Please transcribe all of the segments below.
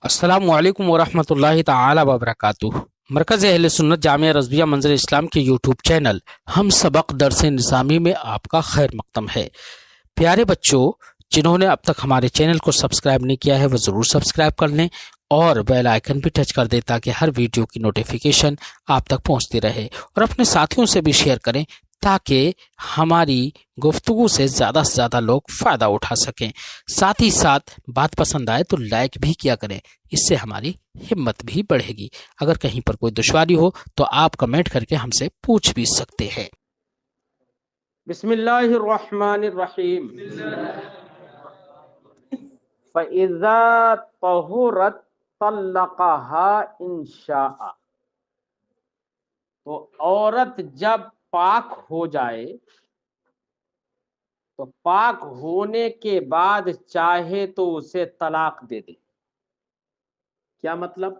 السلام علیکم ورحمۃ اللہ تعالی وبرکاتہ۔ مرکز اہل سنت جامعہ رضویہ منظر اسلام کے یوٹیوب چینل ہم سبق درس نظامی میں آپ کا خیر مقدم ہے۔ پیارے بچوں، جنہوں نے اب تک ہمارے چینل کو سبسکرائب نہیں کیا ہے وہ ضرور سبسکرائب کر لیں اور بیل آئیکن بھی ٹچ کر دیں تاکہ ہر ویڈیو کی نوٹیفیکیشن آپ تک پہنچتی رہے، اور اپنے ساتھیوں سے بھی شیئر کریں تاکہ ہماری گفتگو سے زیادہ لوگ فائدہ اٹھا سکیں۔ ساتھ ہی ساتھ بات پسند آئے تو لائک بھی کیا کریں، اس سے ہماری ہمت بھی بڑھے گی۔ اگر کہیں پر کوئی دشواری ہو تو آپ کمنٹ کر کے ہم سے پوچھ بھی سکتے ہیں۔ بسم اللہ الرحمن الرحیم۔ فَإِذَا طَهُرَتْ طَلَّقَهَا إِن شَاءَ، تو عورت جب پاک ہو جائے تو پاک ہونے کے بعد چاہے تو اسے طلاق دے دے۔ کیا مطلب؟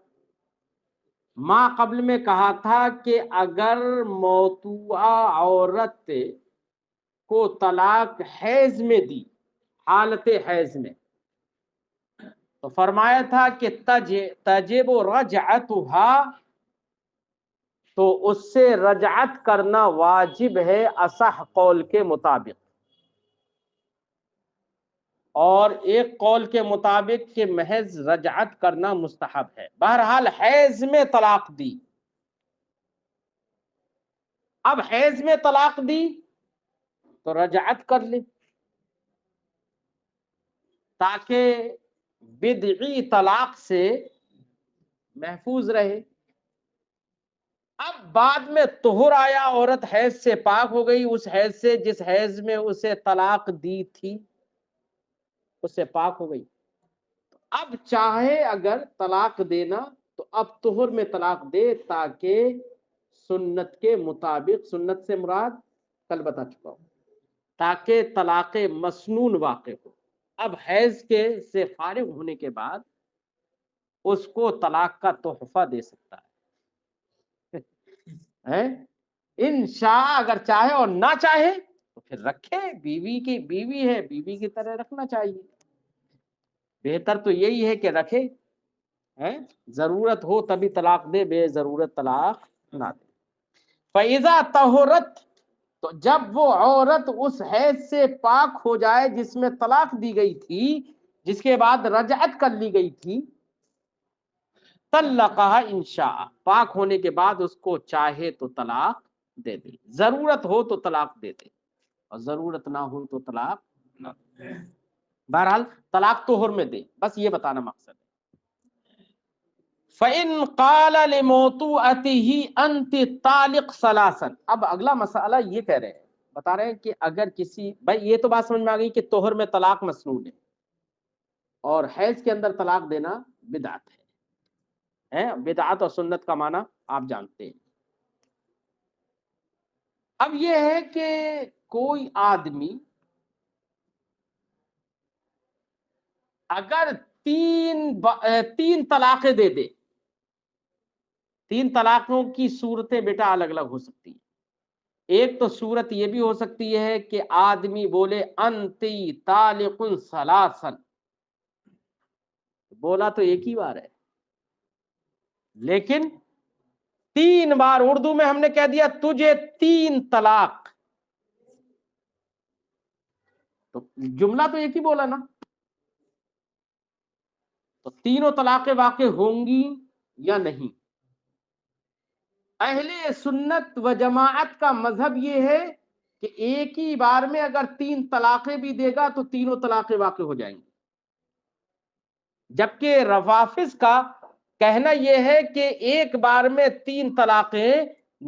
ماں قبل میں کہا تھا کہ اگر موضوعہ عورت کو طلاق حیض میں دی، حالت حیض میں، تو فرمایا تھا کہ تجب رجعتها، تو اس سے رجعت کرنا واجب ہے اصح قول کے مطابق، اور ایک قول کے مطابق کہ محض رجعت کرنا مستحب ہے۔ بہرحال حیض میں طلاق دی، اب حیض میں طلاق دی تو رجعت کر لے تاکہ بدعی طلاق سے محفوظ رہے۔ اب بعد میں طہر آیا، عورت حیض سے پاک ہو گئی، اس حیض سے جس حیض میں اسے طلاق دی تھی اس سے پاک ہو گئی، اب چاہے اگر طلاق دینا تو اب طہر میں طلاق دے تاکہ سنت کے مطابق، سنت سے مراد کل بتا چکا ہوں، تاکہ طلاق مسنون واقع ہو۔ اب حیض کے سے فارغ ہونے کے بعد اس کو طلاق کا تحفہ دے سکتا ہے۔ انشاء اگر چاہے، اور نہ چاہے تو پھر رکھے، بیوی کی بیوی ہے، بیوی کی طرح رکھنا چاہیے۔ بہتر تو یہی ہے کہ رکھے، ضرورت ہو تبھی طلاق دے، بے ضرورت طلاق نہ دے۔ فَإِذَا طَهُرَتْ، تو جب وہ عورت اس حیض سے پاک ہو جائے جس میں طلاق دی گئی تھی، جس کے بعد رجعت کر لی گئی تھی، طلقها ان شاء، پاک ہونے کے بعد اس کو چاہے تو طلاق دے دے، ضرورت ہو تو طلاق دے دے اور ضرورت نہ ہو تو طلاق نہ دے۔ بہرحال طلاق طہر میں دے، بس یہ بتانا مقصد ہے۔ فَإِن قَالَ لِمَوْطُوعَتِهِ أَنْتِ طَالِقٌ ثَلَاثًا، اب اگلا مسئلہ یہ کہہ رہے ہیں، بتا رہے ہیں کہ اگر کسی، بھائی یہ تو بات سمجھ میں آ گئی کہ طہر میں طلاق مسنون ہے اور حیض کے اندر طلاق دینا بدعت ہے، بدعت اور سنت کا معنی آپ جانتے ہیں۔ اب یہ ہے کہ کوئی آدمی اگر تین طلاقیں دے دے، تین طلاقوں کی صورتیں بیٹا الگ الگ ہو سکتی ہیں۔ ایک تو صورت یہ بھی ہو سکتی ہے کہ آدمی بولے انتی طالق ثلاثا، بولا تو ایک ہی بار ہے لیکن تین بار، اردو میں ہم نے کہہ دیا تجھے تین طلاق، تو جملہ تو ایک ہی بولا نا، تو تینوں طلاقیں واقع ہوں گی یا نہیں؟ اہل سنت و جماعت کا مذہب یہ ہے کہ ایک ہی بار میں اگر تین طلاقیں بھی دے گا تو تینوں طلاقیں واقع ہو جائیں گی، جبکہ روافض کا کہنا یہ ہے کہ ایک بار میں تین طلاقیں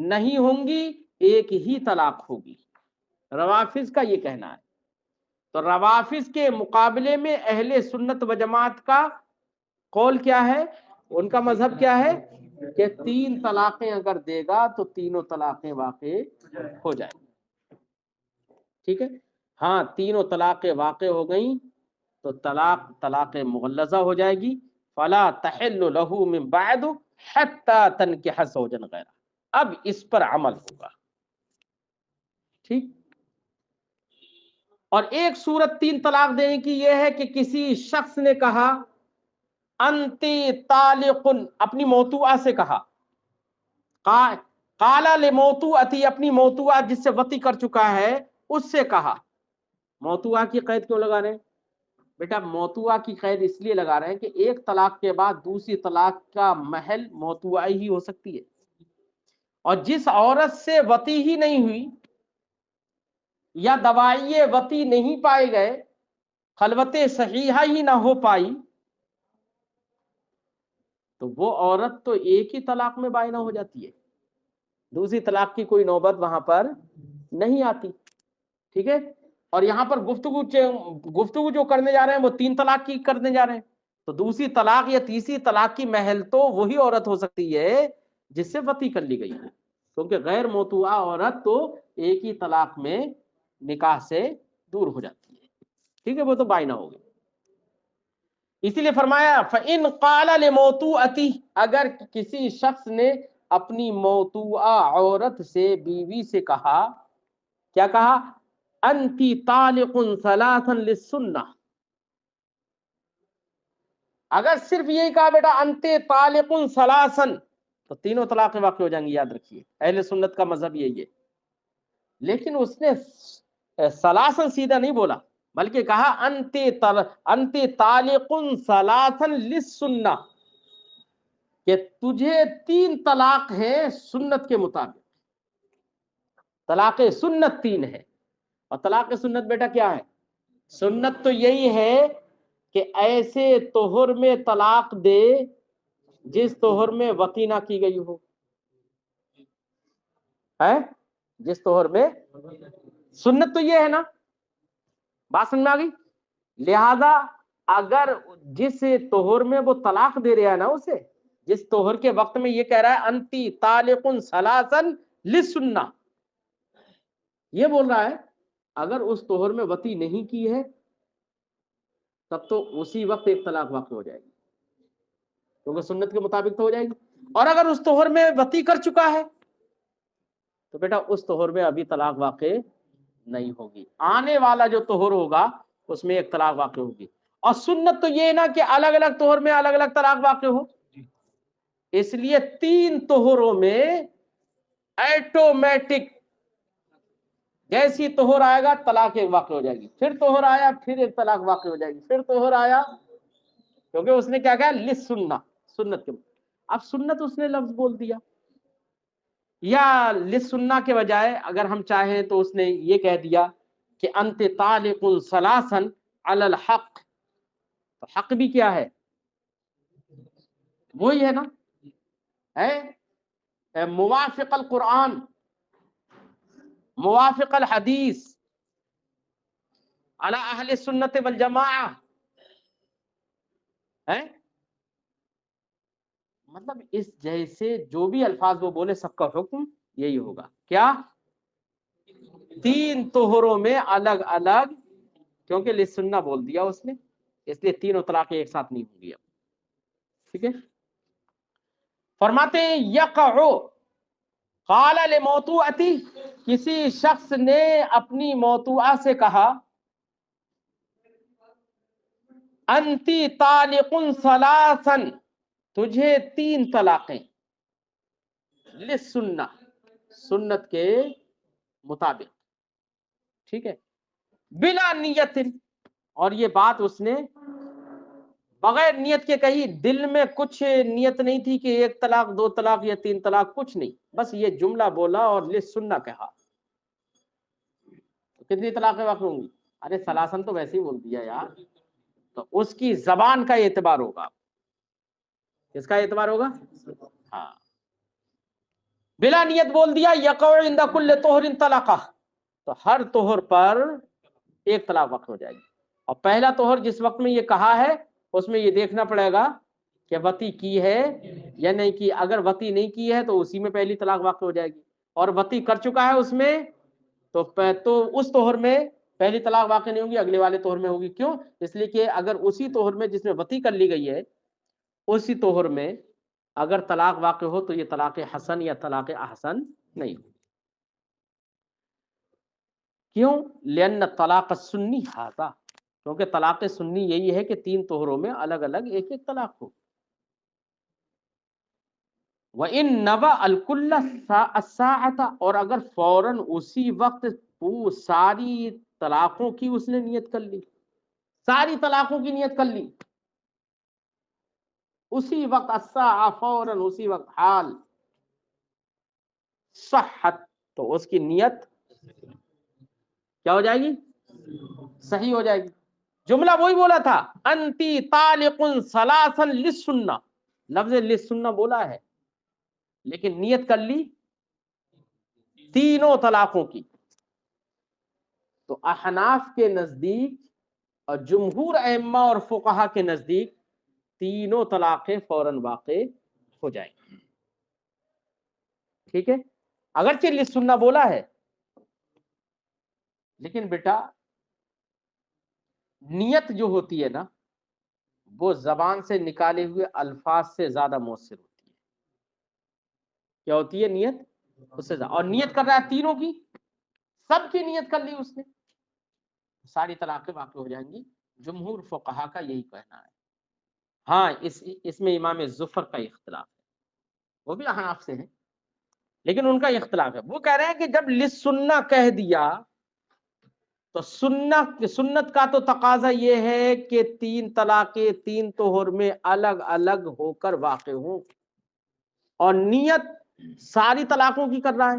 نہیں ہوں گی، ایک ہی طلاق ہوگی، روافض کا یہ کہنا ہے۔ تو روافض کے مقابلے میں اہل سنت و جماعت کا قول کیا ہے، ان کا مذہب کیا ہے کہ تین طلاقیں اگر دے گا تو تینوں طلاقیں واقع ہو جائیں گی، ٹھیک ہے۔ ہاں تینوں طلاقیں واقع ہو گئیں تو طلاق مغلظہ ہو جائے گی، فلا تحل له من بعد حتى تنكح زوجا غیرہ، اب اس پر عمل ہوگا، ٹھیک۔ اور ایک صورت تین طلاق دینے کی یہ ہے کہ کسی شخص نے کہا انتی طالقن اپنی موتوعہ سے کہا، قالا لموتوعتی اپنی موتوعہ جس سے وطی کر چکا ہے اس سے کہا۔ موتوعہ کی قید کیوں لگا رہے ہیں بیٹا؟ موتوعہ کی قید اس لیے لگا رہے ہیں کہ ایک طلاق کے بعد دوسری طلاق کا محل موتوعہ ہی ہو سکتی ہے، اور جس عورت سے وطی ہی نہیں ہوئی یا دوائی وطی نہیں پائے گئے، خلوت صحیحہ ہی نہ ہو پائی، تو وہ عورت تو ایک ہی طلاق میں بائنہ ہو جاتی ہے، دوسری طلاق کی کوئی نوبت وہاں پر نہیں آتی، ٹھیک ہے؟ اور یہاں پر گفتگو جو کرنے جا رہے ہیں وہ 3 طلاق کی کرنے جا رہے ہیں، تو دوسری طلاق یا تیسری طلاق کی محل تو وہی عورت ہو سکتی ہے جس سے وطی کر لی گئی ہے، کیونکہ غیر موتوعہ عورت تو ایک ہی طلاق میں نکاح سے دور ہو جاتی ہے، ٹھیک ہے؟ وہ تو بائنہ ہو گئی۔ اسی لیے فرمایا فَإِنْ قَالَ لِمَوْتُوعَتِهِ اگر کسی شخص نے اپنی موتوعہ عورت سے بیوی سے کہا، کیا کہا؟ انتی طالق ثلاثا للسنہ، اگر صرف یہی کہا بیٹا انتی طالق ثلاثا تو تینوں طلاقیں واقع ہو جائیں گی، یاد رکھیے اہل سنت کا مذہب یہی ہے، لیکن اس نے ثلاثا سیدھا نہیں بولا بلکہ کہا انتی طالق ثلاثا للسنہ، کہ تجھے 3 طلاق ہیں سنت کے مطابق، طلاق سنت 3 ہے، اور طلاق سنت بیٹا کیا ہے؟ سنت تو یہی ہے کہ ایسے طہر میں طلاق دے جس طہر میں وطی نہ کی گئی ہو، ہے جس طہر میں، سنت تو یہ ہے نا، بات سمجھ میں آ گئی؟ لہذا اگر جس طہر میں وہ طلاق دے رہا ہے نا اسے، جس طہر کے وقت میں یہ کہہ رہا ہے انتی طالق ثلاثا للسنہ، یہ بول رہا ہے اگر اس طہر میں وطی نہیں کی ہے تب تو اسی وقت ایک طلاق واقع ہو جائے گی، کیونکہ سنت کے مطابق تو ہو جائے گی، اور اگر اس طہر میں وطی کر چکا ہے تو بیٹا اس طہر میں ابھی طلاق واقع نہیں ہوگی، آنے والا جو طہر ہوگا اس میں ایک طلاق واقع ہوگی، اور سنت تو یہ نا کہ الگ الگ طہر میں الگ الگ طلاق واقع ہو، اس لیے 3 طہروں میں ایٹومیٹک جیسی طہر آئے گا طلاق ایک واقع ہو جائے گی، پھر طہر آیا پھر ایک طلاق واقع ہو جائے گی، پھر طہر آیا، کیونکہ اس نے کیا کہا للسنہ، سنت کے، اب سنت اس نے لفظ بول دیا، یا للسنہ کے بجائے اگر ہم چاہیں تو اس نے یہ کہہ دیا کہ انت طالق ثلاثا علی الحق، تو حق بھی کیا ہے؟ وہی ہے نا، ہے موافق القرآن، موافق الحدیث علی اہل سنت والجماعہ، ہے مطلب اس جیسے جو بھی الفاظ وہ بولے سب کا حکم یہی ہوگا، کیا 3 طہروں میں الگ الگ، کیونکہ للسنہ بول دیا اس نے، اس لیے 3 طلاقیں ایک ساتھ نہیں ہوں گی اب، ٹھیک ہے؟ فرماتے ہیں یقع قال لموتوعتی، کسی شخص نے اپنی موتوعہ سے کہا انتی طالق ثلاثا، تجھے 3 طلاقیں، للسنہ سنت کے مطابق، ٹھیک ہے، بلا نیت، اور یہ بات اس نے بغیر نیت کے کہی، دل میں کچھ نیت نہیں تھی کہ 1 طلاق 2 طلاق یا 3 طلاق، کچھ نہیں، بس یہ جملہ بولا اور للسنہ کہا، کتنی طلاقیں واقع ہوں گی؟ ارے ثلاثن تو ویسے ہی بول دیا یار، تو اس کی زبان کا اعتبار ہوگا، کس کا اعتبار ہوگا؟ ہاں، بلا نیت بول دیا، یقع عند کل طہر طلقہ، تو ہر طہر پر ایک طلاق واقع ہو جائے گی، اور پہلا طہر جس وقت میں یہ کہا ہے اس میں یہ دیکھنا پڑے گا کہ وطی کی ہے یا نہیں کی، اگر وطی نہیں کی ہے تو اسی میں پہلی طلاق واقع ہو جائے گی، اور وطی کر چکا ہے اس میں تو اس طہر میں پہلی طلاق واقع نہیں ہوگی، اگلے والے طہر میں ہوگی، کیوں؟ اس لیے کہ اگر اسی طہر میں جس میں وطی کر لی گئی ہے اسی طہر میں اگر طلاق واقع ہو تو یہ طلاق حسن یا طلاق احسن نہیں ہوگی، کیوں؟ لأن الطلاق السنی ھذا، کیونکہ طلاق سنی یہی ہے کہ 3 طہروں میں الگ الگ ایک ایک طلاق ہو. وَإِن نَبَأَ الْكُلَّ السَّاعَةَ، اور اگر فوراً اسی وقت وہ ساری طلاقوں کی اس نے نیت کر لی، ساری طلاقوں کی نیت کر لی اسی وقت، الساعہ فوراً اسی وقت، حال صحت، تو اس کی نیت کیا ہو جائے گی؟ صحیح ہو جائے گی. جملہ وہی بولا تھا، انتی طالق ثلاثا للسنہ، لفظ للسنہ بولا ہے لیکن نیت کر لی تینوں طلاقوں کی. تو احناف کے نزدیک اور جمہور ائمہ اور فقہا کے نزدیک تینوں طلاقیں فوراً واقع ہو جائیں گی. ٹھیک ہے، اگرچہ للسنہ بولا ہے لیکن بیٹا نیت جو ہوتی ہے نا وہ زبان سے نکالے ہوئے الفاظ سے زیادہ مؤثر ہوتی ہے. کیا ہوتی ہے؟ نیت اس سے زیادہ. اور نیت کر رہا ہے تینوں کی، سب کی نیت کر لی اس نے، ساری طلاقیں واقع ہو جائیں گی. جمہور فقہا کا یہی کہنا ہے. ہاں اس میں امام ظفر کا اختلاف ہے، وہ بھی احناف سے ہیں لیکن ان کا اختلاف ہے. وہ کہہ رہے ہیں کہ جب للسنہ کہہ دیا تو سنت کا تو تقاضا یہ ہے کہ 3 طلاقیں 3 طہر میں الگ الگ ہو کر واقع ہوں، اور نیت ساری طلاقوں کی کر رہا ہے،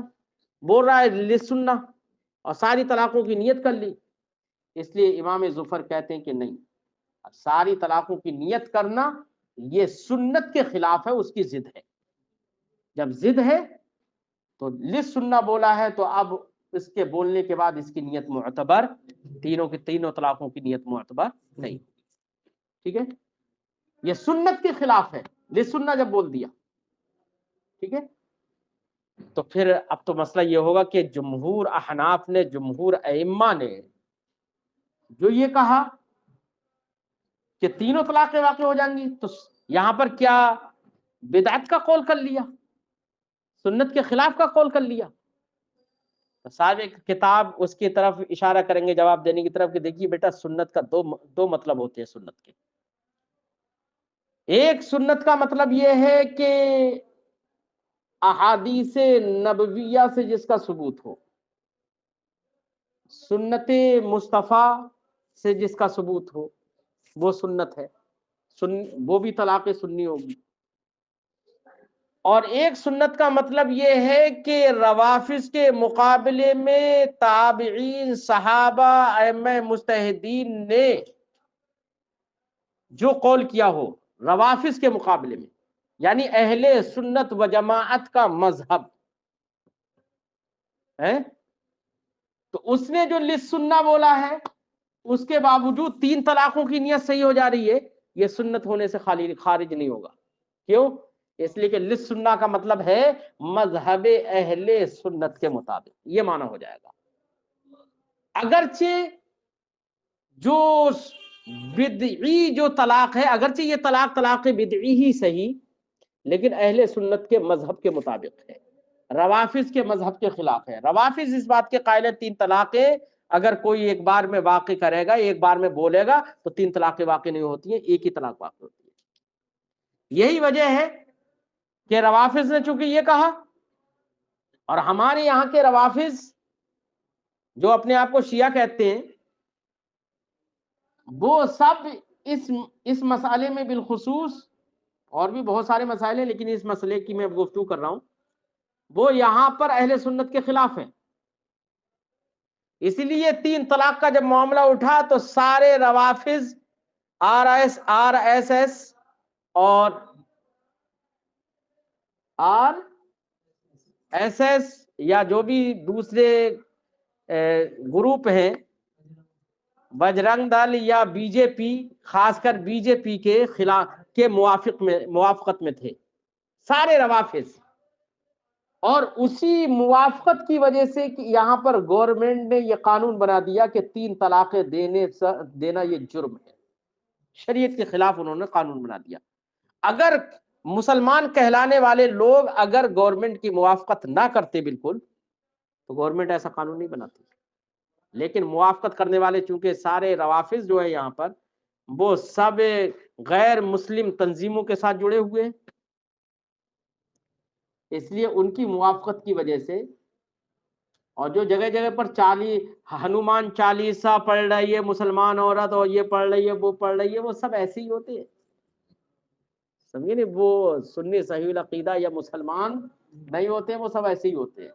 بول رہا ہے للسنہ اور ساری طلاقوں کی نیت کر لی. اس لیے امام ظفر کہتے ہیں کہ نہیں، ساری طلاقوں کی نیت کرنا یہ سنت کے خلاف ہے، اس کی ضد ہے. جب ضد ہے تو للسنہ بولا ہے تو اب اس کے بولنے کے بعد اس کی نیت معتبر، تینوں طلاقوں کی نیت معتبر نہیں. ٹھیک ہے، یہ سنت کے خلاف ہے للسنہ جب بول دیا. ٹھیک ہے، تو پھر اب تو مسئلہ یہ ہوگا کہ جمہور احناف نے، جمہور ائمہ نے جو یہ کہا کہ تینوں طلاقیں واقع ہو جائیں گی، تو یہاں پر کیا بدعت کا قول کر لیا، سنت کے خلاف کا قول کر لیا؟ تو صاحب ایک کتاب اس کی طرف اشارہ کریں گے جواب دینے کی طرف کہ دیکھیے بیٹا سنت کا دو مطلب ہوتے ہیں سنت کے. ایک سنت کا مطلب یہ ہے کہ احادیث نبویہ سے جس کا ثبوت ہو، سنت مصطفیٰ سے جس کا ثبوت ہو وہ سنت ہے، وہ بھی طلاق سنی ہوگی. اور ایک سنت کا مطلب یہ ہے کہ روافض کے مقابلے میں تابعین، صحابہ، ائمہ مجتہدین نے جو قول کیا ہو روافض کے مقابلے میں، یعنی اہل سنت و جماعت کا مذہب ہے، تو اس نے جو للسنہ بولا ہے اس کے باوجود 3 طلاقوں کی نیت صحیح ہو جا رہی ہے، یہ سنت ہونے سے خارج نہیں ہوگا. کیوں؟ اس لیے کہ للسنہ کا مطلب ہے مذہب اہل سنت کے مطابق، یہ معنی ہو جائے گا. اگرچہ جو بدعی جو طلاق ہے، اگرچہ یہ طلاق بدعی ہی صحیح، لیکن اہل سنت کے مذہب کے مطابق ہے، روافض کے مذہب کے خلاف ہے. روافض اس بات کے قائل ہے 3 طلاقیں اگر کوئی ایک بار میں واقع کرے گا، ایک بار میں بولے گا تو 3 طلاقیں واقع نہیں ہوتی ہیں، ایک ہی طلاق واقع ہوتی ہے. یہی وجہ ہے کہ روافض نے چونکہ یہ کہا، اور ہمارے یہاں کے روافض جو اپنے آپ کو شیعہ کہتے ہیں وہ سب اس مسئلے میں بالخصوص، اور بھی بہت سارے مسائل ہیں لیکن اس مسئلے کی میں گفتگو کر رہا ہوں، وہ یہاں پر اہل سنت کے خلاف ہیں. اسی لیے 3 طلاق کا جب معاملہ اٹھا تو سارے روافض، آر ایس ایس اور RSS یا جو بھی دوسرے گروپ ہیں، بجرنگ دل یا بی جے پی، خاص کر بی جے پی کے خلاف کے موافقت میں تھے سارے روافض. اور اسی موافقت کی وجہ سے کہ یہاں پر گورنمنٹ نے یہ قانون بنا دیا کہ 3 طلاقیں دینا یہ جرم ہے، شریعت کے خلاف انہوں نے قانون بنا دیا. اگر مسلمان کہلانے والے لوگ اگر گورنمنٹ کی موافقت نہ کرتے بالکل، تو گورنمنٹ ایسا قانون نہیں بناتی. لیکن موافقت کرنے والے چونکہ سارے روافض جو ہے یہاں پر وہ سب غیر مسلم تنظیموں کے ساتھ جڑے ہوئے ہیں، اس لیے ان کی موافقت کی وجہ سے، اور جو جگہ جگہ پر ہنومان چالیسا پڑھ رہی ہے مسلمان عورت، اور یہ پڑھ رہی ہے وہ پڑھ رہی ہے، وہ سب ایسے ہی ہوتے ہیں، سمجھے نہیں؟ وہ سنی صحیح العقیدہ یا مسلمان نہیں ہوتے ہیں، وہ سب ایسے ہی ہوتے ہیں،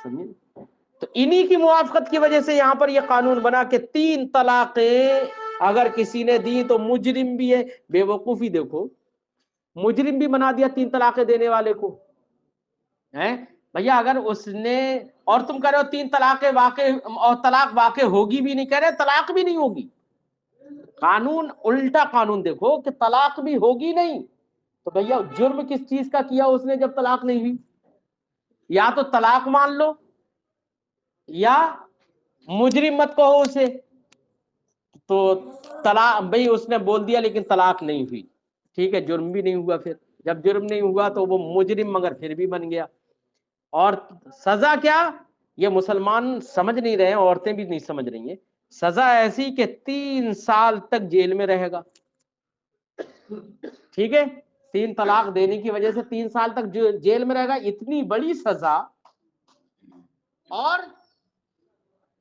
سمجھے؟ تو انہی کی موافقت کی وجہ سے یہاں پر یہ قانون بنا کہ 3 طلاقیں اگر کسی نے دی تو مجرم بھی ہے۔ بے وقوفی دیکھو، مجرم بھی بنا دیا 3 طلاقیں دینے والے کو، ہیں بھیا؟ اگر اس نے، اور تم کہہ رہے ہو 3 طلاقیں واقع، اور طلاق واقع ہوگی بھی نہیں، کہہ رہے طلاق بھی نہیں ہوگی، قانون الٹا قانون دیکھو کہ طلاق بھی ہوگی نہیں، تو بھیا جرم کس چیز کا کیا اس نے جب طلاق نہیں ہوئی؟ یا تو طلاق مان لو یا مجرم مت کہو اسے، تو طلاق بھئی اس نے بول دیا لیکن طلاق نہیں ہوئی، ٹھیک ہے، جرم بھی نہیں ہوا، پھر جب جرم نہیں ہوا تو وہ مجرم مگر پھر بھی بن گیا۔ اور سزا کیا؟ یہ مسلمان سمجھ نہیں رہے ہیں، عورتیں بھی نہیں سمجھ رہی ہیں، سزا ایسی کہ 3 سال تک جیل میں رہے گا، ٹھیک ہے؟ 3 طلاق دینے کی وجہ سے 3 سال تک جیل میں رہے گا، اتنی بڑی سزا۔ اور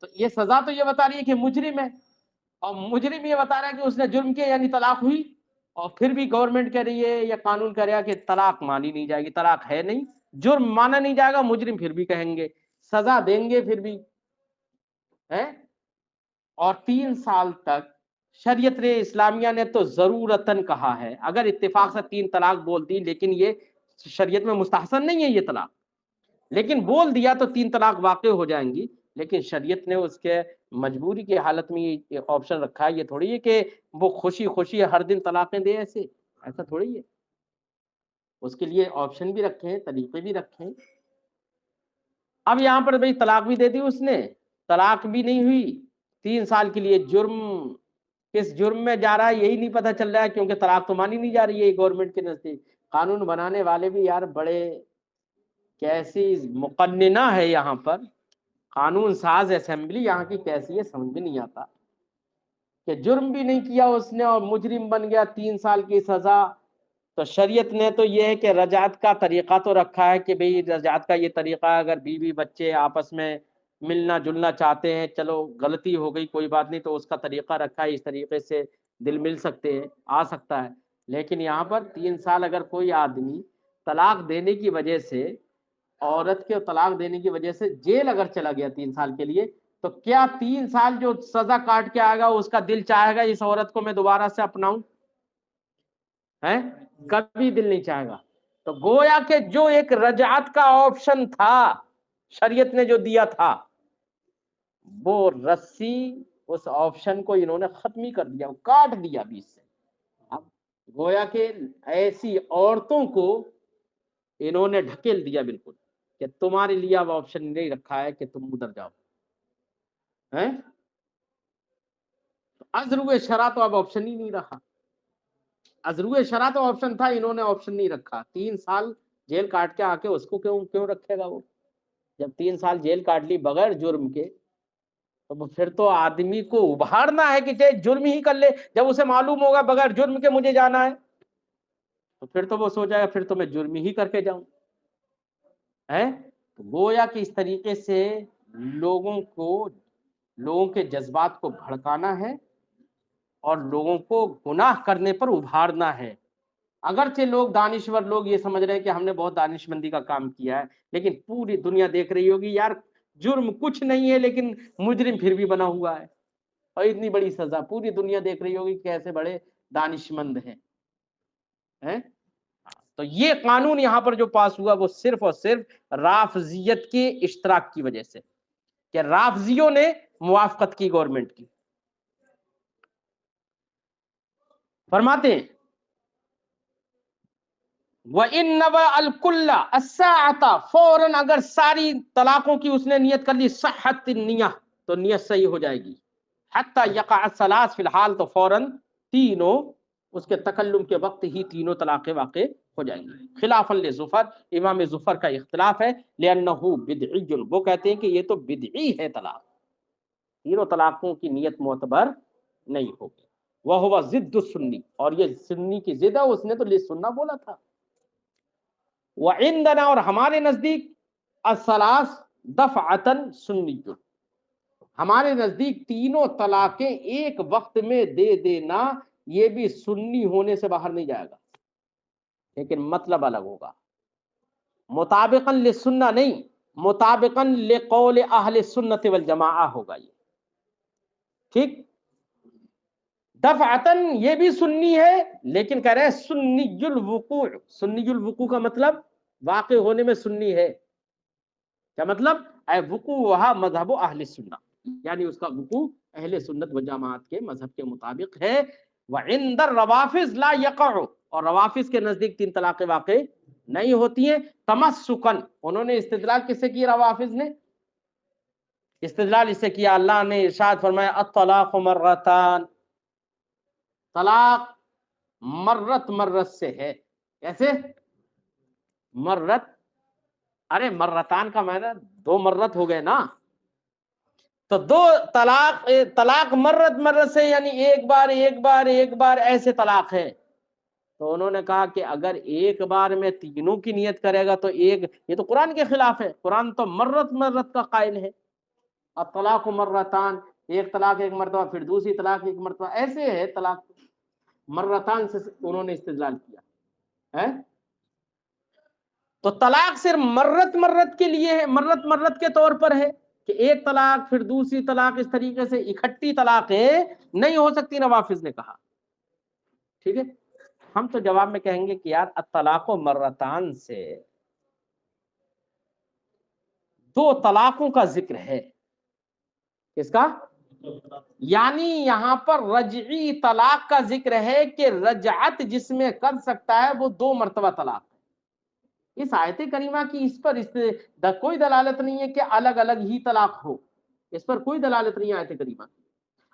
تو یہ سزا تو یہ بتا رہی ہے کہ مجرم ہے، اور مجرم یہ بتا رہا ہے کہ اس نے جرم کیا یعنی طلاق ہوئی، اور پھر بھی گورنمنٹ کہہ رہی ہے یا قانون کہہ رہا ہے کہ طلاق مانی نہیں جائے گی، طلاق ہے نہیں، جرم مانا نہیں جائے گا، مجرم پھر بھی کہیں گے، سزا دیں گے پھر بھی، ہے؟ اور 3 سال تک شریعت اسلامیہ نے تو ضرورتاً کہا ہے، اگر اتفاق سے 3 طلاق بول دی، لیکن یہ شریعت میں مستحسن نہیں ہے یہ طلاق، لیکن بول دیا تو 3 طلاق واقع ہو جائیں گی، لیکن شریعت نے اس کے مجبوری کی حالت میں یہ آپشن رکھا ہے، یہ تھوڑی ہے کہ وہ خوشی خوشی ہر دن طلاقیں دے، ایسا تھوڑی ہے، اس کے لیے آپشن بھی رکھے ہیں، طریقے بھی رکھے ہیں۔ اب یہاں پر بھئی طلاق بھی دے دی اس نے، طلاق بھی نہیں ہوئی، 3 سال کے لیے جرم، کس جرم میں جا رہا ہے یہی نہیں پتہ چل رہا ہے، کیونکہ طلاق تو مانی نہیں جا رہی ہے گورنمنٹ کے نزدیک۔ قانون بنانے والے بھی یار بڑے کیسی مقننہ ہے یہاں پر، قانون ساز اسمبلی یہاں کی کیسی ہے سمجھ میں نہیں آتا، کہ جرم بھی نہیں کیا اس نے اور مجرم بن گیا، 3 سال کی سزا۔ تو شریعت نے تو یہ ہے کہ رجعت کا طریقہ تو رکھا ہے کہ بھئی رجعت کا یہ طریقہ، اگر بیوی بچے آپس میں ملنا جلنا چاہتے ہیں، چلو غلطی ہو گئی کوئی بات نہیں، تو اس کا طریقہ رکھا ہے، اس طریقے سے دل مل سکتے ہیں، آ سکتا ہے۔ لیکن یہاں پر 3 سال اگر کوئی آدمی طلاق دینے کی وجہ سے، عورت کے طلاق دینے کی وجہ سے جیل اگر چلا گیا 3 سال کے لیے، تو کیا 3 سال جو سزا کاٹ کے آئے گا اس کا دل چاہے گا اس عورت کو میں دوبارہ سے اپناؤں؟ ہے؟ کبھی دل نہیں چاہے گا۔ تو گویا کہ جو ایک رجعت کا آپشن تھا شریعت نے جو دیا تھا، وہ رسی اس آپشن کو انہوں نے ختم ہی کر دیا، کاٹ دیا بیچ سے۔ اب گویا کہ ایسی عورتوں کو انہوں نے ڈھکیل دیا بالکل، کہ تمہارے لیے اب آپشن نہیں رکھا ہے کہ تم ادھر جاؤ، ہیں؟ ازرو شرع تو اب آپشن ہی نہیں رہا، ازرو شرع تو آپشن تھا، انہوں نے آپشن نہیں رکھا۔ 3 سال جیل کاٹ کے آ کے اس کو کیوں رکھے گا وہ؟ جب 3 سال جیل کاٹ لی بغیر جرم کے، تو پھر تو آدمی کو ابھارنا ہے کہ چاہے جرم ہی کر لے، جب اسے معلوم ہوگا بغیر جرم کے مجھے جانا ہے، تو پھر تو وہ سوچے گا پھر تو میں جرم ہی کر کے جاؤں، ہے؟ تو گویا کہ اس طریقے سے لوگوں کے جذبات کو بھڑکانا ہے اور لوگوں کو گناہ کرنے پر ابھارنا ہے۔ اگرچہ لوگ دانشور لوگ یہ سمجھ رہے ہیں کہ ہم نے بہت دانش مندی کا کام کیا ہے، لیکن پوری دنیا دیکھ رہی ہوگی یار جرم کچھ نہیں ہے لیکن مجرم پھر بھی بنا ہوا ہے، اور اتنی بڑی سزا، پوری دنیا دیکھ رہی ہوگی کیسے بڑے دانش مند ہیں۔ تو یہ قانون یہاں پر جو پاس ہوا وہ صرف اور صرف رافضیت کے اشتراک کی وجہ سے، کہ رافضیوں نے موافقت کی گورنمنٹ کی۔ فرماتے ہیں وَإِن نَوَى الْكُلَّ السَّاعَةَ، فوراً اگر ساری طلاقوں کی اس نے نیت کر لی، صحت النیہ، تو نیت صحیح ہو جائے گی، حتی یقع الثلاث، فی الحال تو فوراً تینوں اس کے تکلم کے وقت ہی تینوں طلاقیں واقع ہو جائیں گی۔ خلافاً لظفر، امام ظفر کا اختلاف ہے، لأنہ بدعی، وہ کہتے ہیں کہ یہ تو بدعی ہے طلاق، تینوں طلاقوں کی نیت معتبر نہیں ہوگی. وَهُوَ ضد السنی، اور یہ سنی کی ضد ہے، اس نے تو للسنہ بولا تھا. وعندنا، اور ہمارے نزدیک، الثلاث دفعتاً سنی، ہمارے نزدیک تینوں طلاقیں ایک وقت میں دے دینا یہ بھی سنی ہونے سے باہر نہیں جائے گا، لیکن مطلب الگ ہوگا. مطابقاً للسنہ نہیں، مطابقاً لقول اہل سنت والجماعہ ہوگا یہ. ٹھیک. دفعتاً یہ بھی سنی ہے، لیکن کہہ رہے ہیں سنی الوقوع. سنی الوقوع کا مطلب واقع ہونے میں سنی ہے. کیا مطلب؟ اے وقوعها مذہب اہل سنہ، یعنی اس کا وقوع اہل سنت و جماعت کے مذہب کے مطابق ہے. وعند الروافض لا یقع، اور روافض کے نزدیک تین طلاقیں واقع نہیں ہوتی ہیں. تمسکن، انہوں نے استدلال کس سے کیا؟ روافض نے استدلال اس سے کیا، اللہ نے ارشاد فرمایا الطلاق مرتان، طلاق مرت سے ہے. کیسے مرت؟ ارے مرتان کا معنی دو مرت ہو گئے نا، تو دو طلاق مرت سے، یعنی ایک بار ایک بار ایک بار ایسے طلاق ہے. تو انہوں نے کہا کہ اگر ایک بار میں تینوں کی نیت کرے گا تو یہ تو قرآن کے خلاف ہے. قرآن تو مرت کا قائل ہے. الطلاق مرتان، ایک طلاق ایک مرتبہ، پھر دوسری طلاق ایک مرتبہ، ایسے ہے طلاق. مرتان سے انہوں نے استدلال کیا ہے. تو طلاق صرف مرت کے لیے ہے، مرت کے طور پر ہے کہ ایک طلاق پھر دوسری طلاق، اس طریقے سے اکٹھی طلاقیں نہیں ہو سکتی، نوافذ نے کہا. ٹھیک ہے. ہم تو جواب میں کہیں گے کہ یار الطلاق مرتان سے دو طلاقوں کا ذکر ہے. کس کا؟ یعنی یہاں پر رجعی طلاق کا ذکر ہے کہ رجعت جس میں کر سکتا ہے وہ دو مرتبہ طلاق. اس آیت کریمہ کی اس پر کوئی دلالت نہیں ہے کہ الگ الگ ہی طلاق ہو، اس پر کوئی دلالت نہیں ہے آیت کریمہ کی.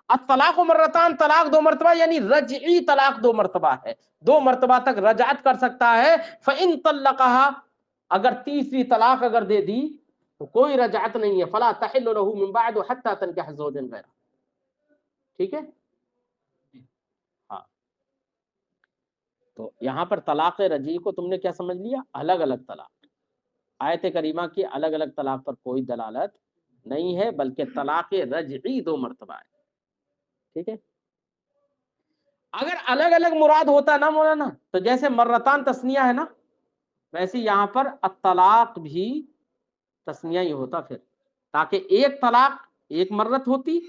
الطلاق مرتان، طلاق دو مرتبہ، یعنی رجعی طلاق دو مرتبہ ہے، دو مرتبہ تک رجعت کر سکتا ہے. فَإِن طَلَّقَهَا، اگر تیسری طلاق اگر دے دی تو کوئی رجعت نہیں ہے. فَلَا تَحِلُّ لَهُ مِن بَعْدُ حَتَّى تَنكِحَ زَوْجًا غَيْرَهُ. ٹھیک ہے. ہاں، تو یہاں پر طلاق رجعی کو تم نے کیا سمجھ لیا؟ الگ الگ طلاق. آیت کریمہ کی الگ الگ طلاق پر کوئی دلالت نہیں ہے، بلکہ طلاق رجعی دو مرتبہ ہے. ٹھیک ہے. اگر الگ الگ مراد ہوتا نا مولانا، تو جیسے مرتان تسنیہ ہے نا، ویسے یہاں پر الطلاق بھی تسنیہ ہی ہوتا پھر، تاکہ ایک طلاق ایک مرت ہوتی،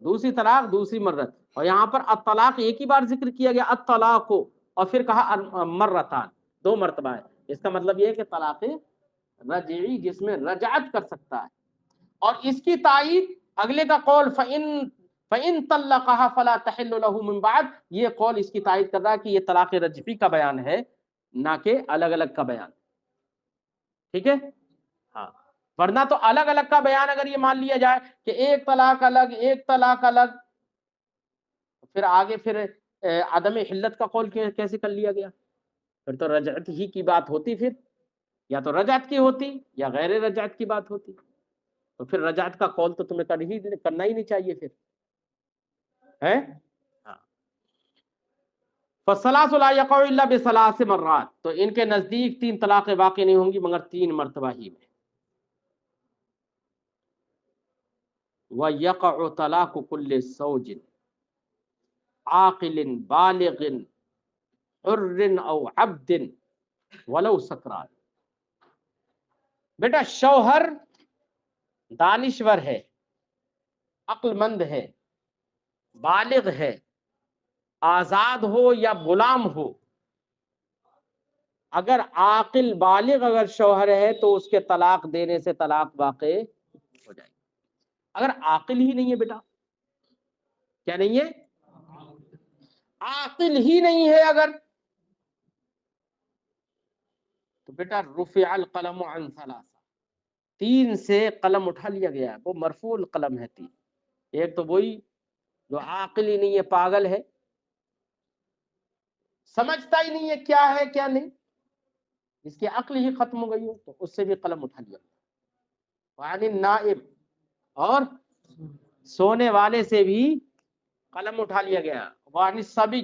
دوسری طلاق دوسری مرت. اور یہاں پر الطلاق ایک ہی بار ذکر کیا گیا الطلاق کو، اور پھر کہا مرتان، دو مرتبہ ہے. اس کا مطلب یہ ہے کہ طلاق رجعی جس میں رجعت کر سکتا ہے. اور اس کی تائید اگلے کا قول فَإِن طَلَّقَهَا فَلَا تَحِلُّ لَهُ مِن بَعْدُ، یہ قول اس کی تائید کر رہا ہے کہ یہ طلاق رجعی کا بیان ہے، نہ کہ الگ الگ کا بیان. ٹھیک ہے. ہاں، ورنہ تو الگ الگ کا بیان اگر یہ مان لیا جائے کہ ایک طلاق الگ ایک طلاق الگ، پھر آگے پھر عدم حلت کا قول کیسے کر لیا گیا؟ پھر تو رجعت ہی کی بات ہوتی، پھر یا تو رجعت کی ہوتی یا غیر رجعت کی بات ہوتی. تو پھر رجعت کا قول تو تمہیں کرنا ہی نہیں چاہیے پھر ہے. فالثلاث لا يقع الا بثلاث مرات، تو ان کے نزدیک تین طلاقیں واقع نہیں ہوں گی مگر تین مرتبہ ہی میں. وَيَقَعُ طَلَاقُ كُلِّ زَوْجٍ عَاقِلٍ بَالِغٍ حُرٍّ أَوْ عَبْدٍ وَلَوْ سَكْرَانٍ. بیٹا شوہر دانشور ہے، عقل مند ہے، بالغ ہے، آزاد ہو یا غلام ہو. اگر عاقل بالغ اگر شوہر ہے تو اس کے طلاق دینے سے طلاق واقع ہو جائے گی. اگر عاقل ہی نہیں ہے بیٹا، کیا نہیں ہے؟ عاقل ہی نہیں ہے اگر، تو بیٹا رفع القلم عن ثلاثہ، تین سے قلم اٹھا لیا گیا ہے. وہ مرفوع القلم ہے تین. ایک تو وہی جو عاقل ہی نہیں ہے، پاگل ہے، سمجھتا ہی نہیں ہے کیا ہے کیا نہیں، اس کی عقل ہی ختم ہو گئی ہو، تو اس سے بھی قلم اٹھا لیا. وعن النائب، اور سونے والے سے بھی قلم اٹھا لیا گیا، وعن الصبی،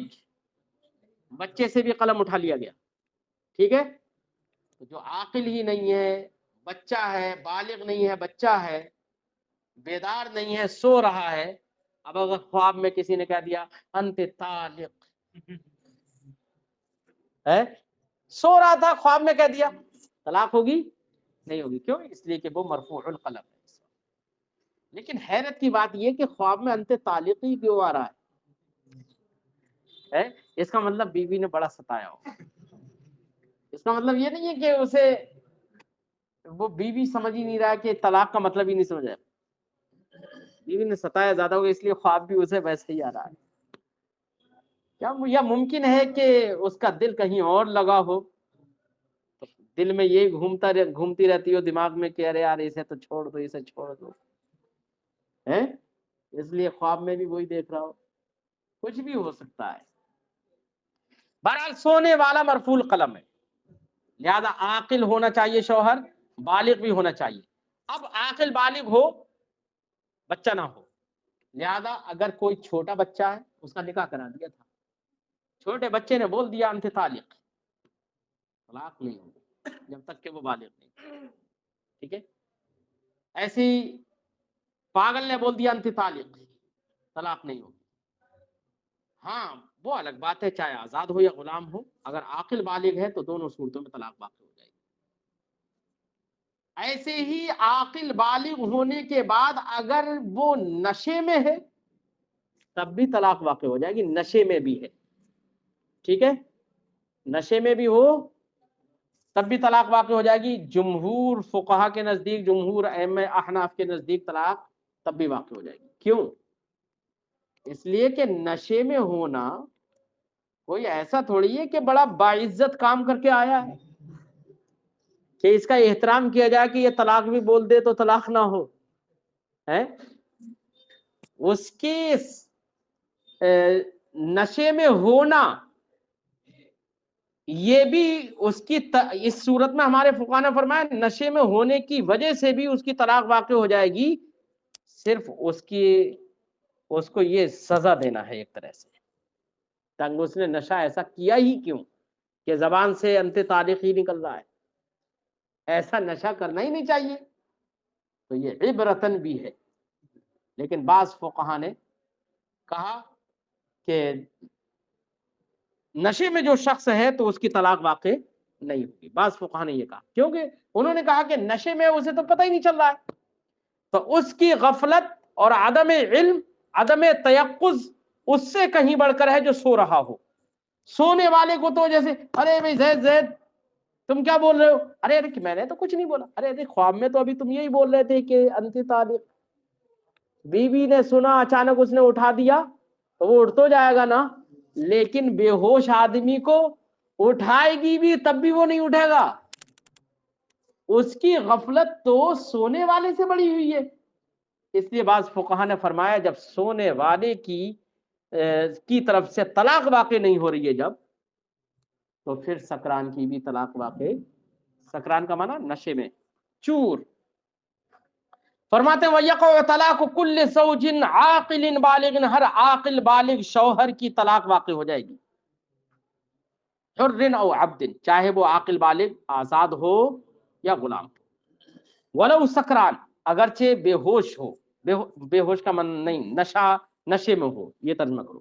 بچے سے بھی قلم اٹھا لیا گیا، ٹھیک ہے؟ تو جو عاقل ہی نہیں ہے، بچہ ہے، بالغ نہیں ہے، بچہ ہے، بیدار نہیں ہے، سو رہا ہے، اب اگر خواب میں کسی نے کہہ دیا انت طالق ہے، سو رہا تھا خواب میں کہہ دیا، طلاق ہوگی؟ نہیں ہوگی، کیوں؟ اس لیے کہ وہ مرفوع القلم ہے۔ لیکن حیرت کی بات یہ کہ خواب میں انت طالق ہی کیوں آ رہا ہے؟ اس کا مطلب بیوی نے بڑا ستایا ہو، اس کا مطلب یہ نہیں ہے کہ اسے وہ بیوی سمجھ ہی نہیں رہا کہ طلاق کا مطلب ہی نہیں سمجھا، بیوی نے ستایا زیادہ ہوگا اس لیے خواب بھی اسے ویسے ہی آ رہا ہے۔ یا ممکن ہے کہ اس کا دل کہیں اور لگا ہو، دل میں یہ گھومتی رہتی ہو دماغ میں کہ ارے یار اسے تو چھوڑ دو، اسے چھوڑ دو، ہے اس لیے خواب میں بھی وہی دیکھ رہا ہو، کچھ بھی ہو سکتا ہے۔ بہرحال سونے والا مرفوع القلم ہے، لہذا عاقل ہونا چاہیے شوہر، بالغ بھی ہونا چاہیے۔ اب عاقل بالغ ہو، بچہ نہ ہو، لہذا اگر کوئی چھوٹا بچہ ہے، اس کا نکاح کرا دیا تھا، چھوٹے بچے نے بول دیا انت طالق، طلاق نہیں ہوگی جب تک کہ وہ بالغ نہیں، ٹھیک ہے؟ ایسے ہی پاگل نے بول دیا انت طالق، طلاق نہیں ہوگی۔ ہاں وہ الگ بات ہے، چاہے آزاد ہو یا غلام ہو، اگر عاقل بالغ ہے تو دونوں صورتوں میں طلاق واقع ہو جائے گی۔ ایسے ہی عاقل بالغ ہونے کے بعد اگر وہ نشے میں ہے تب بھی طلاق واقع ہو جائے گی، نشے میں بھی ہے، ٹھیک ہے؟ نشے میں بھی ہو تب بھی طلاق واقع ہو جائے گی، جمہور فقہا کے نزدیک، جمہور ائمہ احناف کے نزدیک طلاق تب بھی واقع ہو جائے گی۔ کیوں؟ اس لیے کہ نشے میں ہونا کوئی ایسا تھوڑی ہے کہ بڑا باعزت کام کر کے آیا ہے کہ اس کا احترام کیا جائے کہ یہ طلاق بھی بول دے تو طلاق نہ ہو، ہے؟ اس کی نشے میں ہونا یہ بھی اس کی اس صورت میں ہمارے فقہا نے فرمایا نشے میں ہونے کی وجہ سے بھی اس کی طلاق واقع ہو جائے گی، صرف اس کو یہ سزا دینا ہے ایک طرح سے، تاکہ اس نے نشہ ایسا کیا ہی کیوں کہ زبان سے انت طالق ہی نکل رہا ہے، ایسا نشہ کرنا ہی نہیں چاہیے، تو یہ عبرتن بھی ہے۔ لیکن بعض فقہا نے کہا کہ نشے میں جو شخص ہے تو اس کی طلاق واقع نہیں ہوگی، بعض فقہا نے یہ کہا، کیونکہ انہوں نے کہا کہ نشے میں اسے تو پتہ ہی نہیں چل رہا ہے، تو اس کی غفلت اور عدم علم، عدم تیقظ اس سے کہیں بڑھ کر ہے جو سو رہا ہو۔ سونے والے کو تو جیسے ارے بھائی زید تم کیا بول رہے ہو، ارے میں نے تو کچھ نہیں بولا، ارے خواب میں تو ابھی تم یہی بول رہے تھے کہ انت طالق، بیوی نے سنا اچانک اس نے اٹھا دیا تو وہ اٹھ تو جائے گا نا، لیکن بے ہوش آدمی کو اٹھائے گی بھی تب بھی وہ نہیں اٹھے گا، اس کی غفلت تو سونے والے سے بڑی ہوئی ہے۔ اس لیے بعض فقہا نے فرمایا جب سونے والے کی طرف سے طلاق واقع نہیں ہو رہی ہے جب، تو پھر سکران کی بھی طلاق واقع، سکران کا معنی نشے میں، چور۔ فرماتے ہیں وَيَقَعُ طَلَاقُ كُلِّ زَوْجٍ عَاقِلٍ بَالِغٍ، ہر عاقل بالغ شوہر کی طلاق واقع ہو جائے گی، حر او عبد، چاہے وہ عاقل بالغ آزاد ہو یا غلام ہو، وَلَوْ سکران، اگرچہ بے ہوش ہو، بے ہوش کا من نہیں، نشے میں ہو، یہ ترجمہ کرو،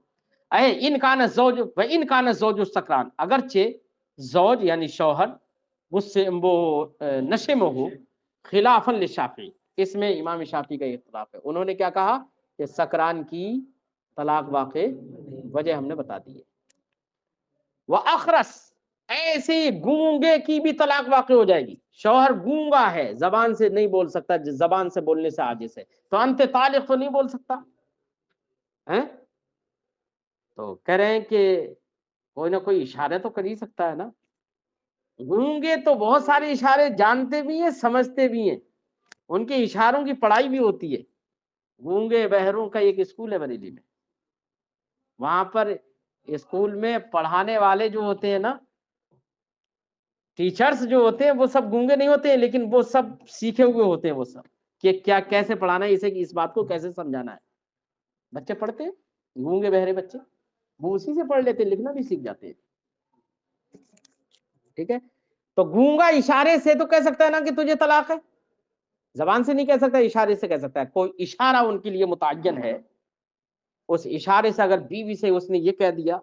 اے ان کان الزوج و ان کان الزوج سکران، اگرچہ زوج یعنی شوہر وہ نشے میں ہو، خلافا للشافعی، اس میں امام شافعی کا اختلاف ہے، انہوں نے کیا کہا کہ سکران کی طلاق واقع، وجہ ہم نے بتا دی ہے۔ وَأَخْرَس، ایسے گونگے کی بھی طلاق واقع ہو جائے گی، شوہر گونگا ہے، زبان سے نہیں بول سکتا، زبان سے بولنے سے عاجز ہے، تو انت طالق تو نہیں بول سکتا ہے، تو کہہ رہے ہیں کہ کوئی نہ کوئی اشارے تو کر ہی سکتا ہے نا، گونگے تو بہت سارے اشارے جانتے بھی ہیں، سمجھتے بھی ہیں، ان کے اشاروں کی پڑھائی بھی ہوتی ہے۔ گونگے بہروں کا ایک اسکول ہے بریلی میں، وہاں پر اسکول میں پڑھانے والے جو ہوتے ہیں نا، ٹیچرز جو ہوتے ہیں وہ سب گونگے نہیں ہوتے ہیں، لیکن وہ سب سیکھے ہوئے ہوتے ہیں، وہ سب کہ کیا کیسے پڑھانا ہے، اسے اس بات کو کیسے سمجھانا ہے، بچے پڑھتے ہیں، گونگے بہرے بچے، وہ اسی سے پڑھ لیتے ہیں، لکھنا بھی سیکھ جاتے ہیں. ٹھیک ہے، تو گونگا اشارے سے تو کہہ سکتا ہے نا کہ تجھے طلاق ہے، زبان سے نہیں کہہ سکتا، اشارے سے کہہ سکتا ہے. کوئی اشارہ ان کے لیے متعین ہے، اس اشارے سے اگر بیوی سے اس نے یہ کہہ دیا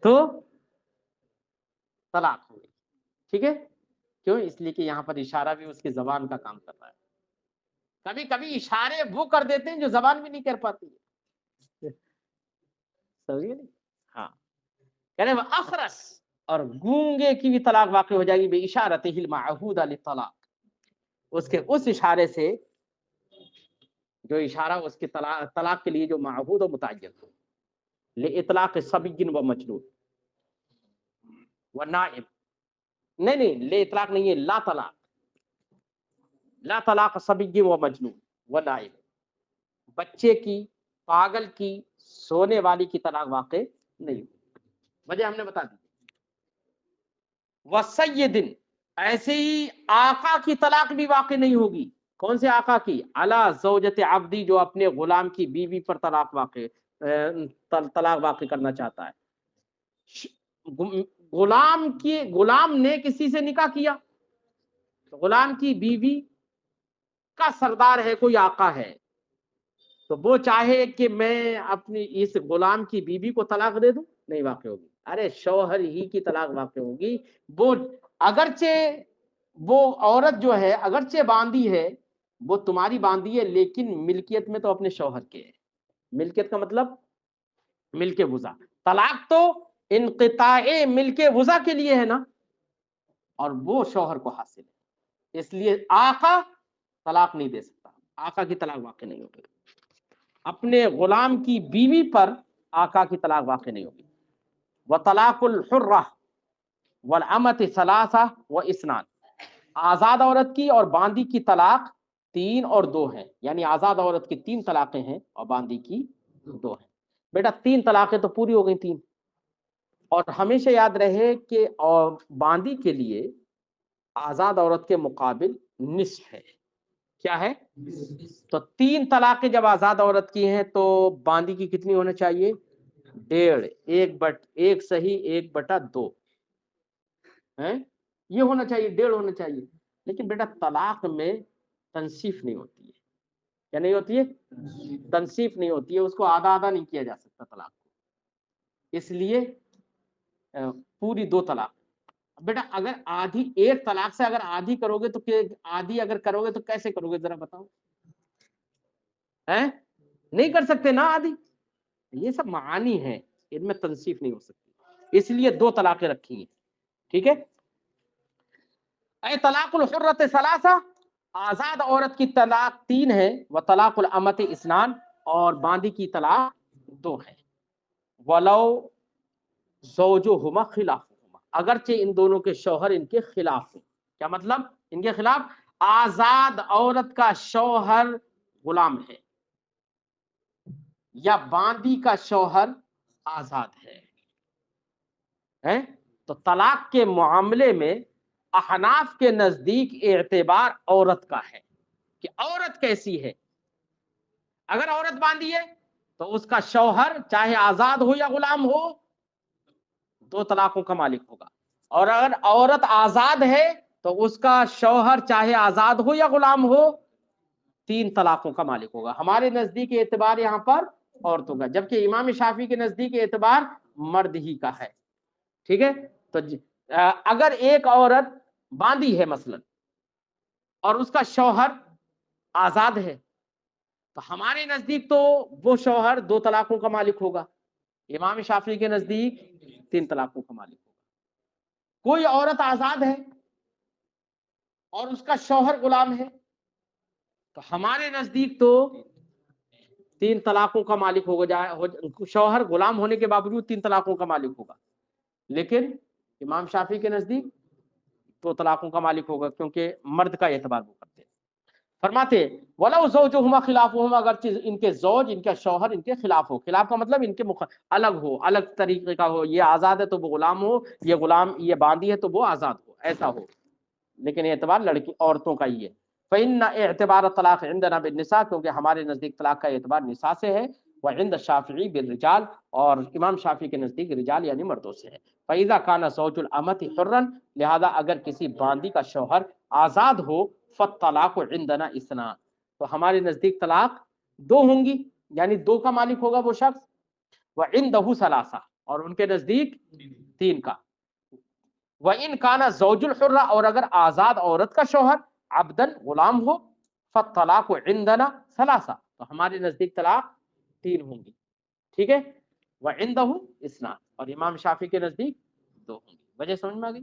تو طلاق ہو گئی. ٹھیک ہے، کیوں؟ اس لیے کہ یہاں پر اشارہ بھی اس کی زبان کا کام کر رہا ہے. کبھی کبھی اشارے وہ کر دیتے ہیں جو زبان بھی نہیں کر پاتی ہے. سمجھے نہیں؟ ہاں، کہنے اخرس، اور گونگے کی بھی طلاق واقع ہو جائے گی بے اشارت ہی المعہود للطلاق، اس کے اس اشارے سے جو اشارہ اس کے طلاق کے لیے جو معہود و متعین ہو. لإطلاق صبی و مجنون و نائم، نہیں لے اطلاق نہیں ہے، لا طلاق، لا طلاق صبی و مجنون و نائم، بچے کی، پاگل کی، سونے والی کی طلاق واقع نہیں ہوگی. وجہ ہم نے بتا دی. وسید، ایسے ہی آقا کی طلاق بھی واقع نہیں ہوگی. کون سے آقا کی؟ علی زوجت عبدی، جو اپنے غلام کی بیوی پر طلاق واقع کرنا چاہتا ہے. غلام نے کسی سے نکاح کیا، غلام کی بیوی کا سردار ہے، کوئی آقا ہے، تو وہ چاہے کہ میں اپنی اس غلام کی بیوی کو طلاق دے دوں، نہیں واقع ہوگی. ارے شوہر ہی کی طلاق واقع ہوگی. وہ اگرچہ وہ عورت جو ہے اگرچہ باندھی ہے، وہ تمہاری باندھی ہے، لیکن ملکیت میں تو اپنے شوہر کے ہے. ملکیت کا مطلب ملک وضع. طلاق تو انقطاع ملک وضع کے لیے ہے نا، اور وہ شوہر کو حاصل ہے. اس لیے آقا طلاق نہیں دے سکتا، آقا کی طلاق واقع نہیں ہوگی. اپنے غلام کی بیوی پر آقا کی طلاق واقع نہیں ہوگی. وطلاق الحرہ والامۃ ثلاثہ واثنان، آزاد عورت کی اور باندی کی طلاق 3 اور 2 ہیں. یعنی آزاد عورت کی 3 طلاقیں ہیں اور باندی کی 2 ہیں. بیٹا 3 طلاقیں تو پوری ہو گئی 3. اور ہمیشہ یاد رہے کہ باندی کے لیے آزاد عورت کے مقابل نصف ہے. کیا ہے؟ تو 3 طلاقیں جب آزاد عورت کی ہیں تو باندی کی کتنی ہونا چاہیے؟ 1.5، 1 صحیح 1/2 یہ ہونا چاہیے، 1.5 ہونا چاہیے. لیکن بیٹا طلاق میں تنصیف نہیں ہوتی ہے. کیا نہیں ہوتی ہے؟ تنصیف نہیں ہوتی ہے، اس کو آدھا آدھا نہیں کیا جا سکتا طلاق کو. اس لیے پوری 2 طلاق. بیٹا اگر آدھی، 1 طلاق سے اگر آدھی کرو گے تو آدھی اگر کرو گے تو کیسے کرو گے ذرا بتاؤ؟ نہیں کر سکتے نا آدھی. یہ سب معانی ہیں، ان میں تنصیف نہیں ہو سکتی، اس لیے 2 طلاقیں رکھی ہیں. ٹھیک ہے، اے طلاق الحرۃ ثلاثہ، آزاد عورت کی طلاق 3 ہے، وطلاق الامۃ اثنان، اور باندی کی طلاق 2 ہے. ولو زوجہما خلافہما، اگرچہ ان دونوں کے شوہر ان کے خلاف ہیں. کیا مطلب؟ ان کے خلاف. آزاد عورت کا شوہر غلام ہے یا باندی کا شوہر آزاد ہے، تو طلاق کے معاملے میں احناف کے نزدیک اعتبار عورت کا ہے کہ عورت کیسی ہے. اگر عورت باندھی ہے تو اس کا شوہر چاہے آزاد ہو یا غلام ہو 2 طلاقوں کا مالک ہوگا. اور اگر عورت آزاد ہے تو اس کا شوہر چاہے آزاد ہو یا غلام ہو 3 طلاقوں کا مالک ہوگا. ہمارے نزدیک اعتبار یہاں پر عورتوں کا، جبکہ امام شافعی کے نزدیک اعتبار مرد ہی کا ہے. ٹھیک ہے، تو اگر ایک عورت باندھی ہے مثلا اور اس کا شوہر آزاد ہے تو ہمارے نزدیک تو وہ شوہر 2 طلاقوں کا مالک ہوگا. امام شافعی کے نزدیک 3 طلاقوں کا مالک ہوگا. کوئی عورت آزاد ہے اور اس کا شوہر غلام ہے تو ہمارے نزدیک تو 3 طلاقوں کا مالک ہوگا. شوہر غلام ہونے کے باوجود 3 طلاقوں کا مالک ہوگا، لیکن امام شافعی کے نزدیک 2 طلاقوں کا مالک ہوگا، کیونکہ مرد کا اعتبار وہ کرتے ہیں. فرماتے وَلَوْ زَوْجُهُمَا خِلَافُهُمَا، اگرچہ ان کے زوج، ان کا شوہر ان کے خلاف ہو. خلاف کا مطلب ان کے الگ ہو، الگ طریقے کا ہو. یہ آزاد ہے تو وہ غلام ہو، یہ باندھی ہے تو وہ آزاد ہو، ایسا ہو. لیکن اعتبار عورتوں کا ہی ہے. فإن اعتبار الطلاق عندنا بالنساء، کیونکہ ہمارے نزدیک طلاق کا اعتبار نساء سے ہے، وعند الشافعی بالرجال، اور امام شافعی کے نزدیک رجال یعنی مردوں سے ہے۔ فإذا كان زوج الأمة حرا، لہذا اگر کسی باندی کا شوہر آزاد ہو، فالطلاق عندنا اثنان، تو ہمارے نزدیک طلاق دو ہوں گی، یعنی دو کا مالک ہوگا وہ شخص، وعنده ثلاثہ، اور ان کے نزدیک تین کا۔ وَإِنْ كَانَ زَوْجُ الْحُرَّ، اور اگر آزاد عورت کا شوہر عبدن غلام ہو، فالطلاق عندنا ثلاثہ، تو ہمارے نزدیک طلاق تین ہوں گی، ٹھیک ہے، وعنده اثنان، اور امام شافعی کے نزدیک دو ہوں گی۔ وجہ سمجھ میں آ گئی؟